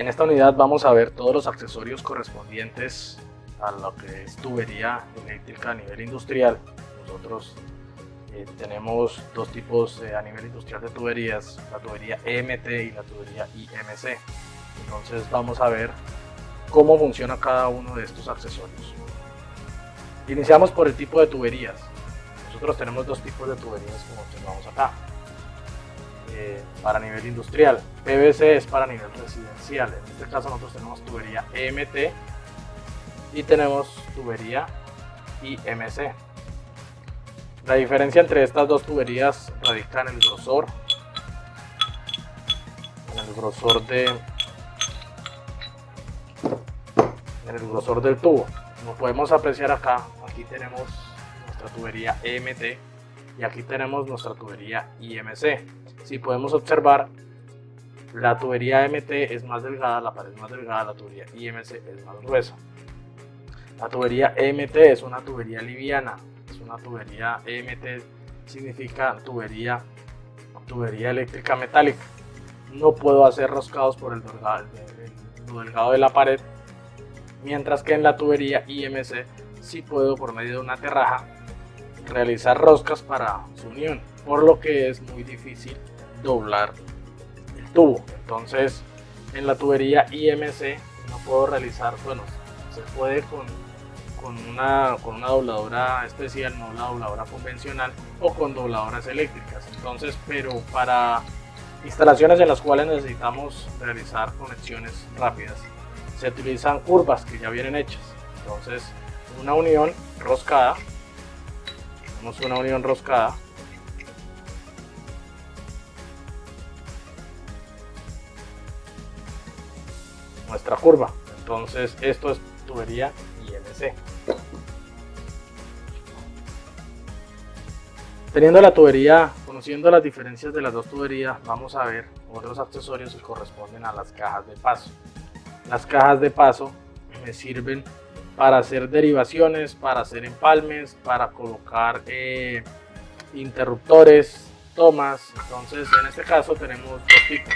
esta unidad vamos a ver todos los accesorios correspondientes a lo que es tubería eléctrica a nivel industrial. Nosotros tenemos dos tipos a nivel industrial de tuberías, la tubería EMT y la tubería IMC. Entonces vamos a ver cómo funciona cada uno de estos accesorios. Iniciamos por el tipo de tuberías. Nosotros tenemos dos tipos de tuberías como observamos acá. Para nivel industrial, PVC es para nivel residencial. En este caso nosotros tenemos tubería EMT y tenemos tubería IMC. La diferencia entre estas dos tuberías radica en el grosor, del tubo. Como podemos apreciar acá, aquí tenemos nuestra tubería EMT y aquí tenemos nuestra tubería IMC. Si podemos observar, la tubería EMT es más delgada, la pared es más delgada, la tubería IMC es más gruesa. La tubería EMT es una tubería liviana, es una tubería EMT, significa tubería eléctrica metálica. No puedo hacer roscados por lo delgado de la pared, mientras que en la tubería IMC sí puedo, por medio de una aterraja, realizar roscas para su unión, por lo que es muy difícil doblar el tubo. Entonces en la tubería IMC no puedo realizar, bueno, se puede con una dobladora especial, no una dobladora convencional o con dobladoras eléctricas. Entonces, pero para instalaciones en las cuales necesitamos realizar conexiones rápidas, se utilizan curvas que ya vienen hechas. Entonces, una unión roscada, tenemos una unión roscada, nuestra curva. Entonces, esto es tubería IMC. Teniendo la tubería, conociendo las diferencias de las dos tuberías, vamos a ver otros accesorios que corresponden a las cajas de paso. Las cajas de paso me sirven para hacer derivaciones, para hacer empalmes, para colocar interruptores, tomas. Entonces, en este caso tenemos dos tipos.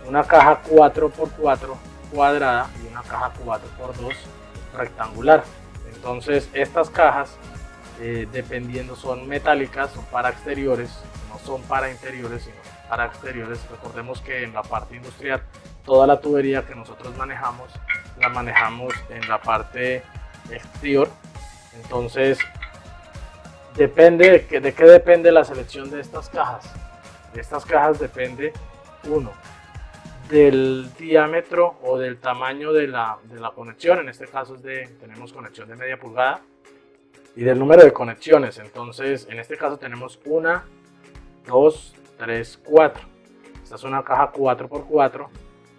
Una caja 4x4 cuadrada y una caja 4x2 rectangular. Entonces estas cajas, dependiendo, son metálicas, son para exteriores, no son para interiores, sino para exteriores. Recordemos que en la parte industrial toda la tubería que nosotros manejamos la manejamos en la parte exterior. Entonces depende de qué depende la selección de estas cajas. De estas cajas depende, uno, del diámetro o del tamaño de la conexión. En este caso tenemos conexión de media pulgada, y del número de conexiones. Entonces en este caso tenemos 1, 2, 3, 4. Esta es una caja 4x4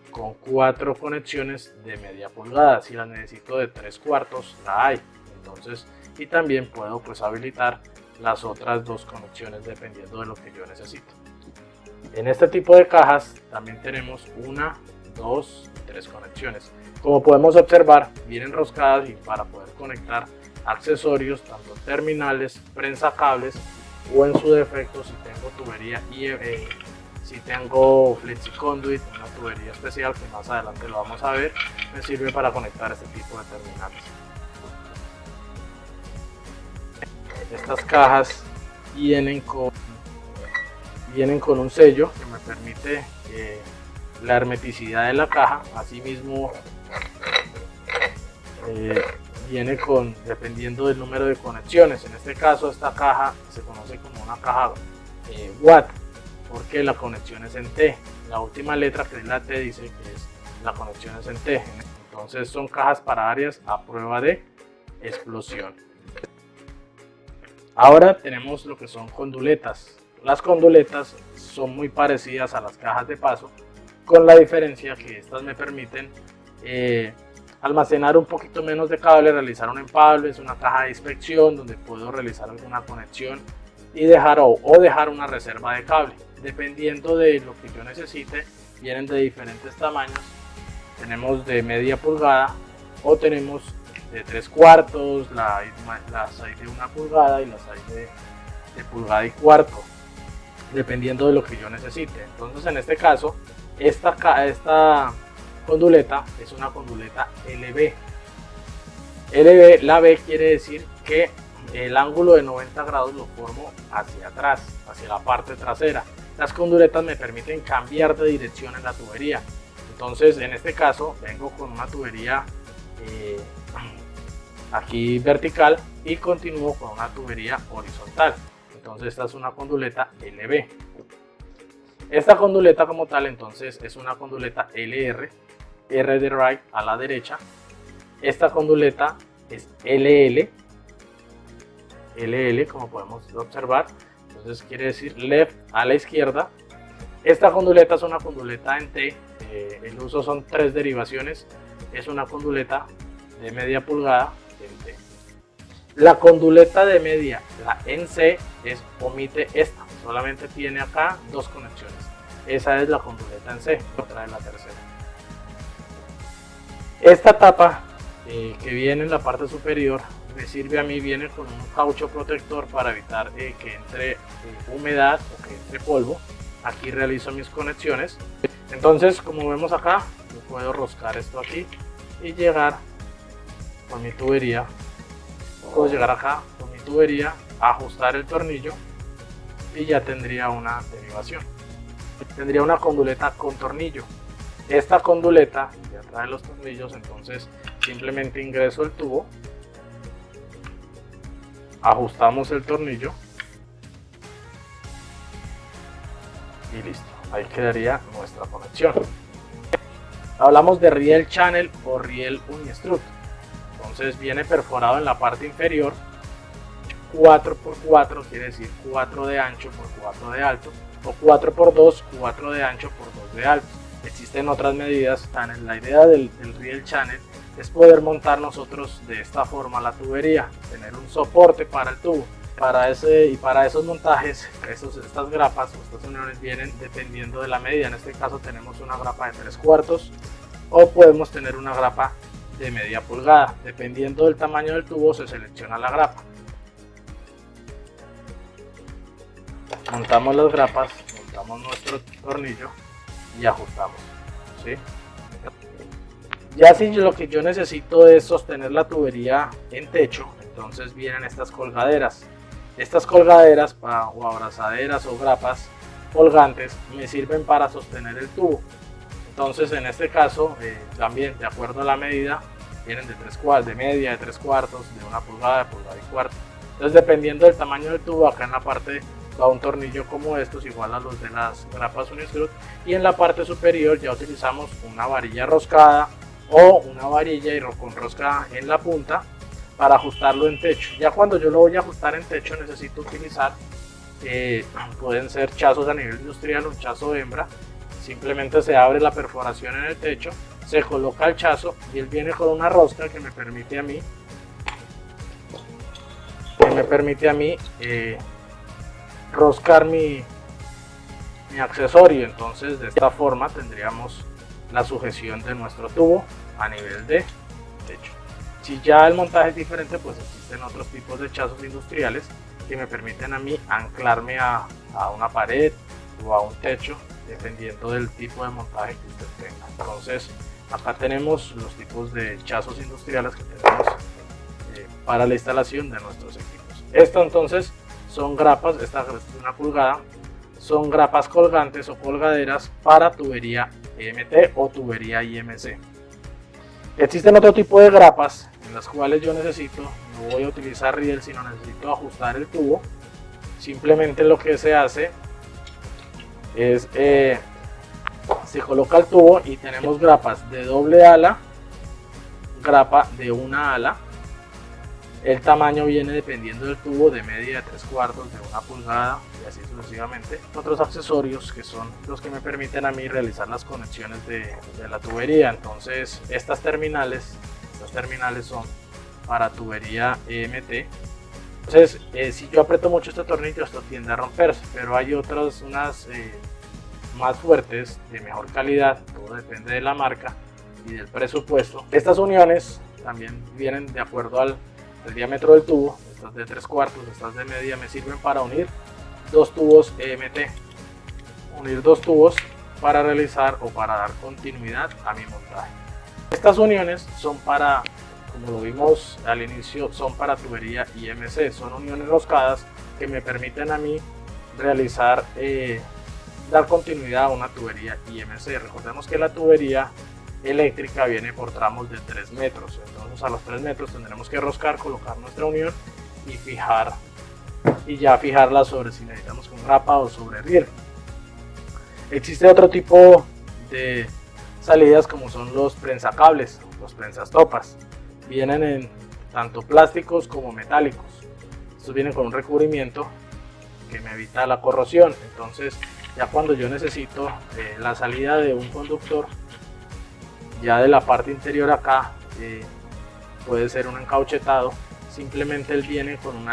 con 4 conexiones de media pulgada. Si las necesito de 3/4, la hay. Entonces, y también puedo pues habilitar las otras 2 conexiones dependiendo de lo que yo necesito. En este tipo de cajas también tenemos 1, 2 y 3 conexiones. Como podemos observar, vienen roscadas, y para poder conectar accesorios, tanto terminales, prensacables, o en su defecto, si tengo tubería si tengo FlexiConduit, una tubería especial que más adelante lo vamos a ver, me sirve para conectar este tipo de terminales. Estas cajas vienen con un sello que me permite la hermeticidad de la caja. Asimismo, viene dependiendo del número de conexiones. En este caso, esta caja se conoce como una caja Watt, porque la conexión es en T. La última letra, que es la T, dice que la conexión es en T. Entonces son cajas para áreas a prueba de explosión. Ahora tenemos lo que son conduletas. Las conduletas son muy parecidas a las cajas de paso, con la diferencia que estas me permiten almacenar un poquito menos de cable, realizar un empalme. Es una caja de inspección donde puedo realizar alguna conexión y dejar una reserva de cable. Dependiendo de lo que yo necesite, vienen de diferentes tamaños. Tenemos de media pulgada o tenemos de 3/4, las hay de 1 pulgada y las hay de pulgada y cuarto. dependiendo de lo que yo necesite. Entonces en este caso, esta conduleta es una conduleta LB. LB, la B quiere decir que el ángulo de 90 grados lo formo hacia atrás, hacia la parte trasera. Las conduletas me permiten cambiar de dirección en la tubería. Entonces en este caso vengo con una tubería aquí vertical y continúo con una tubería horizontal. Entonces esta es una conduleta LB. Esta conduleta como tal entonces es una conduleta LR, R de right a la derecha. Esta conduleta es LL, LL como podemos observar, entonces quiere decir left a la izquierda. Esta conduleta es una conduleta en T, el uso son 3 derivaciones, es una conduleta de media pulgada en T. La conduleta de media, la en C, omite esta, solamente tiene acá 2 conexiones. Esa es la conduleta en C, otra es la tercera. Esta tapa que viene en la parte superior me sirve a mí, viene con un caucho protector para evitar que entre humedad o que entre polvo. Aquí realizo mis conexiones. Entonces, como vemos acá, yo puedo roscar esto aquí y llegar con mi tubería. Puedo llegar acá con mi tubería, ajustar el tornillo y ya tendría una derivación. Tendría una conduleta con tornillo. Esta conduleta ya trae los tornillos, entonces simplemente ingreso el tubo, ajustamos el tornillo y listo. Ahí quedaría nuestra conexión. Hablamos de riel channel o riel unistrut. Entonces viene perforado en la parte inferior 4x4, quiere decir 4 de ancho por 4 de alto, o 4x2, 4 de ancho por 2 de alto. Existen otras medidas. La idea del riel channel es poder montar nosotros de esta forma la tubería, tener un soporte para el tubo. Para esos montajes, estas grapas o estas uniones vienen dependiendo de la medida. En este caso tenemos una grapa de 3/4 o podemos tener una grapa de media pulgada. Dependiendo del tamaño del tubo se selecciona la grapa. Montamos las grapas, montamos nuestro tornillo y ajustamos, ¿sí? Ya si lo que yo necesito es sostener la tubería en techo, entonces vienen estas colgaderas. Estas colgaderas o abrazaderas o grapas colgantes me sirven para sostener el tubo. Entonces en este caso también de acuerdo a la medida vienen de 3/4, de media, de 3/4, de 1 pulgada, de pulgada y cuarto. Entonces dependiendo del tamaño del tubo, acá en la parte va un tornillo como estos, igual a los de las grapas unistrut, y en la parte superior ya utilizamos una varilla roscada o una varilla y con rosca en la punta para ajustarlo en techo. Ya cuando yo lo voy a ajustar en techo necesito utilizar, pueden ser chazos a nivel industrial, un chazo hembra. Simplemente se abre la perforación en el techo, se coloca el chazo y él viene con una rosca que me permite a mí roscar mi accesorio. Entonces de esta forma tendríamos la sujeción de nuestro tubo a nivel de techo. Si ya el montaje es diferente, pues existen otros tipos de chazos industriales que me permiten a mí anclarme a una pared o a un techo, dependiendo del tipo de montaje que usted tenga. Entonces acá tenemos los tipos de chazos industriales que tenemos para la instalación de nuestros equipos. Esto entonces son grapas, esta es 1 pulgada, son grapas colgantes o colgaderas para tubería EMT o tubería IMC. Existen otro tipo de grapas en las cuales yo no voy a utilizar riel, sino necesito ajustar el tubo. Simplemente lo que se hace es se coloca el tubo y tenemos grapas de doble ala, grapa de 1 ala. El tamaño viene dependiendo del tubo, de media, de 3/4, de 1 pulgada y así sucesivamente. Otros accesorios que son los que me permiten a mí realizar las conexiones de la tubería. Entonces estas terminales son para tubería EMT. Entonces si yo aprieto mucho este tornillo, esto tiende a romperse, pero hay otras, unas más fuertes, de mejor calidad, todo depende de la marca y del presupuesto. Estas uniones también vienen de acuerdo al diámetro del tubo. Estas de 3/4, estas de media me sirven para unir dos tubos EMT. Unir dos tubos para realizar o para dar continuidad a mi montaje. Estas uniones son para, como lo vimos al inicio, son para tubería IMC, son uniones roscadas que me permiten a mí realizar, dar continuidad a una tubería IMC. Recordemos que la tubería eléctrica viene por tramos de 3 metros, entonces a los 3 metros tendremos que roscar, colocar nuestra unión y fijar, y ya fijarla sobre, si necesitamos con grapa o sobre riel. Existe otro tipo de salidas como son los prensacables, los prensastopas. Vienen en tanto plásticos como metálicos. Estos vienen con un recubrimiento que me evita la corrosión. Entonces ya cuando yo necesito la salida de un conductor, ya de la parte interior acá, puede ser un encauchetado, simplemente él viene con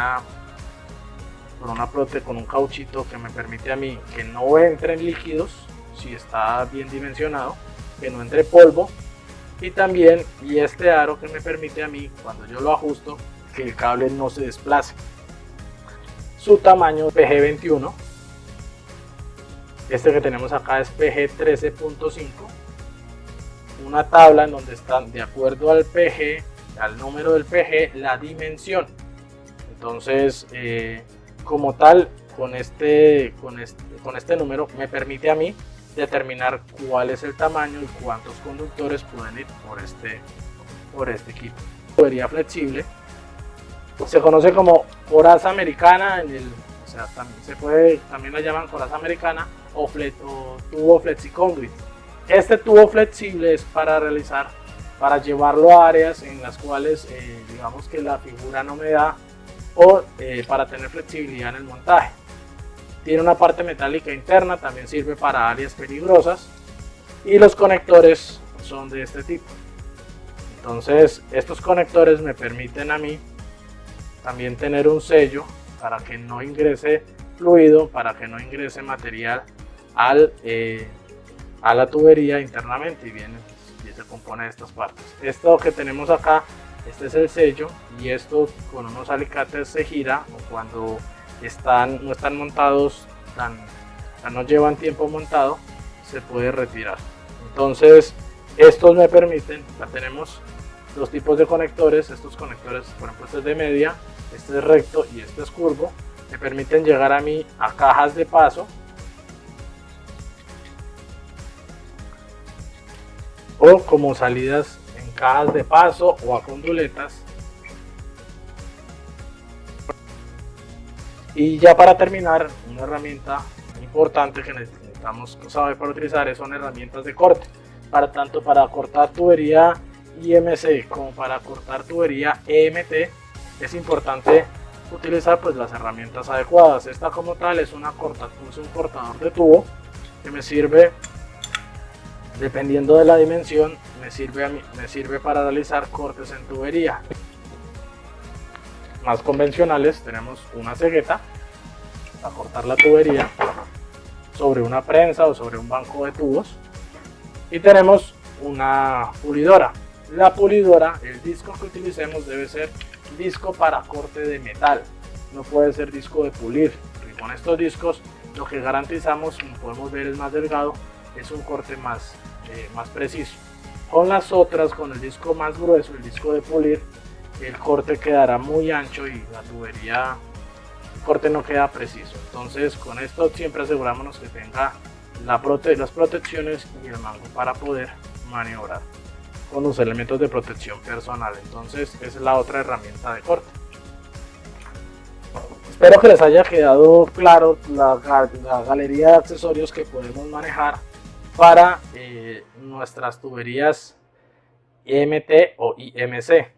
con un cauchito que me permite a mí que no entren líquidos, si está bien dimensionado, que no entre polvo, y también este aro que me permite a mí, cuando yo lo ajusto, que el cable no se desplace. Su tamaño PG21, este que tenemos acá es PG13.5, una tabla en donde están de acuerdo al PG, al número del PG, la dimensión. Entonces como tal, con este número me permite a mí determinar cuál es el tamaño y cuántos conductores pueden ir por este equipo. Tubería flexible se conoce como coraza americana, también la llaman coraza americana o tubo flexiconduit. Este tubo flexible es para llevarlo a áreas en las cuales digamos que la figura no me da, o para tener flexibilidad en el montaje. Tiene una parte metálica interna, también sirve para áreas peligrosas, y los conectores son de este tipo. Entonces estos conectores me permiten a mí también tener un sello para que no ingrese fluido, para que no ingrese material a la tubería internamente, y se compone de estas partes. Esto que tenemos acá, este es el sello, y esto con unos alicates se gira, o cuando no están montados, no llevan tiempo montado, se puede retirar. Entonces estos me permiten, ya tenemos dos tipos de conectores. Estos conectores, por ejemplo, este es de media, este es recto y este es curvo, me permiten llegar a mí a cajas de paso o como salidas en cajas de paso o a conduletas. Y ya para terminar, una herramienta importante que necesitamos saber para utilizar son herramientas de corte, tanto para cortar tubería IMC como para cortar tubería EMT. Es importante utilizar pues las herramientas adecuadas. Esta como tal es un cortador de tubo que me sirve, dependiendo de la dimensión, me sirve para realizar cortes en tubería. Más convencionales, tenemos una cegueta para cortar la tubería sobre una prensa o sobre un banco de tubos, y tenemos una pulidora. La pulidora, el disco que utilicemos debe ser disco para corte de metal, no puede ser disco de pulir, porque con estos discos lo que garantizamos, como podemos ver, es más delgado, es un corte más preciso. Con las otras, con el disco más grueso, el disco de pulir, el corte quedará muy ancho y la tubería, el corte no queda preciso. Entonces con esto siempre asegurámonos que tenga las protecciones y el mango para poder maniobrar con los elementos de protección personal. Entonces esa es la otra herramienta de corte. Espero que les haya quedado claro la galería de accesorios que podemos manejar para nuestras tuberías EMT o IMC.